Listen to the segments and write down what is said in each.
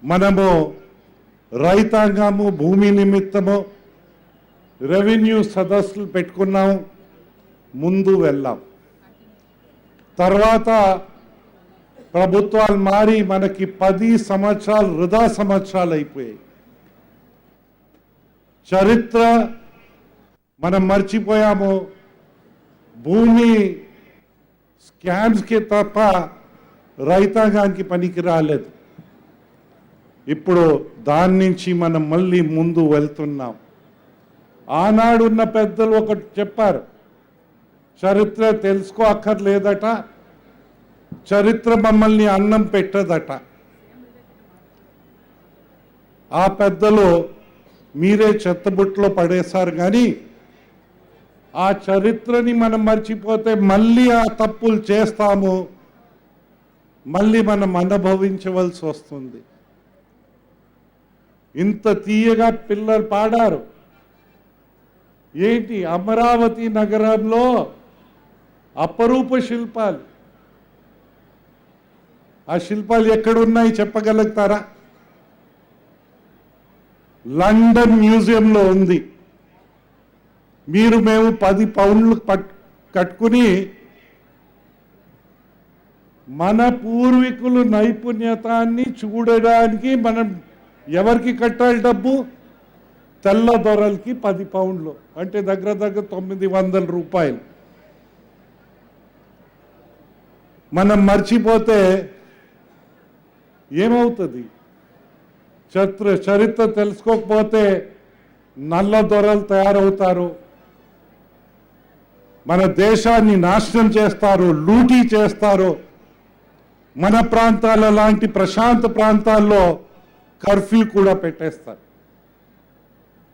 మనము రైతాంగము భూమి నిమిత్తము రెవెన్యూ సదస్సులు పెట్టుకున్నాం, ముందు వెళ్ళాం. తర్వాత ప్రభుత్వాలు మారి మనకి 10 సంవత్సరాలు వృధా సంవత్సరాలు అయిపోయాయి. చరిత్ర మనం మర్చిపోయాము. భూమి స్కామ్స్కి తప్ప రైతాంగానికి పనికి రాలేదు. ఇప్పుడు దాని నుంచి మనం మళ్ళీ ముందు వెళ్తున్నాం. ఆనాడున్న పెద్దలు ఒకటి చెప్పారు, చరిత్ర తెలుసుకో అక్కర్లేదట, చరిత్ర మమ్మల్ని అన్నం పెట్టదట. ఆ పెద్దలు మీరే చెత్తబుట్టలో పడేశారు. కానీ ఆ చరిత్రని మనం మర్చిపోతే మళ్ళీ ఆ తప్పులు చేస్తాము, మళ్ళీ మనం అనుభవించవలసి వస్తుంది. ఇంత తీయగా పిల్లలు పాడారు. ఏంటి అమరావతి నగరంలో అపరూప శిల్పాలు. ఆ శిల్పాలు ఎక్కడున్నాయి చెప్పగలుగుతారా? లండన్ మ్యూజియంలో ఉంది. మేము 10 పౌండ్లు కట్టుకుని మన పూర్వీకులు నైపుణ్యతాన్ని చూడడానికి మనం ఎవరికి కట్టాలి డబ్బు? తెల్ల దొరలకి 10 పౌండ్లు, అంటే దగ్గర 900 రూపాయలు. మనం మర్చిపోతే ఏమవుతుంది? చరిత్ర తెలుసుకోకపోతే నల్ల దొరలు తయారవుతారు, మన దేశాన్ని నాశనం చేస్తారు, లూటీ చేస్తారు. మన ప్రాంతాల లాంటి ప్రశాంత ప్రాంతాల్లో కర్ఫ్యూ కూడా పెట్టేస్తారు.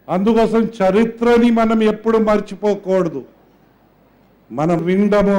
అందుకోసం చరిత్రని మనం ఎప్పుడు మర్చిపోకూడదు. మనం వినడము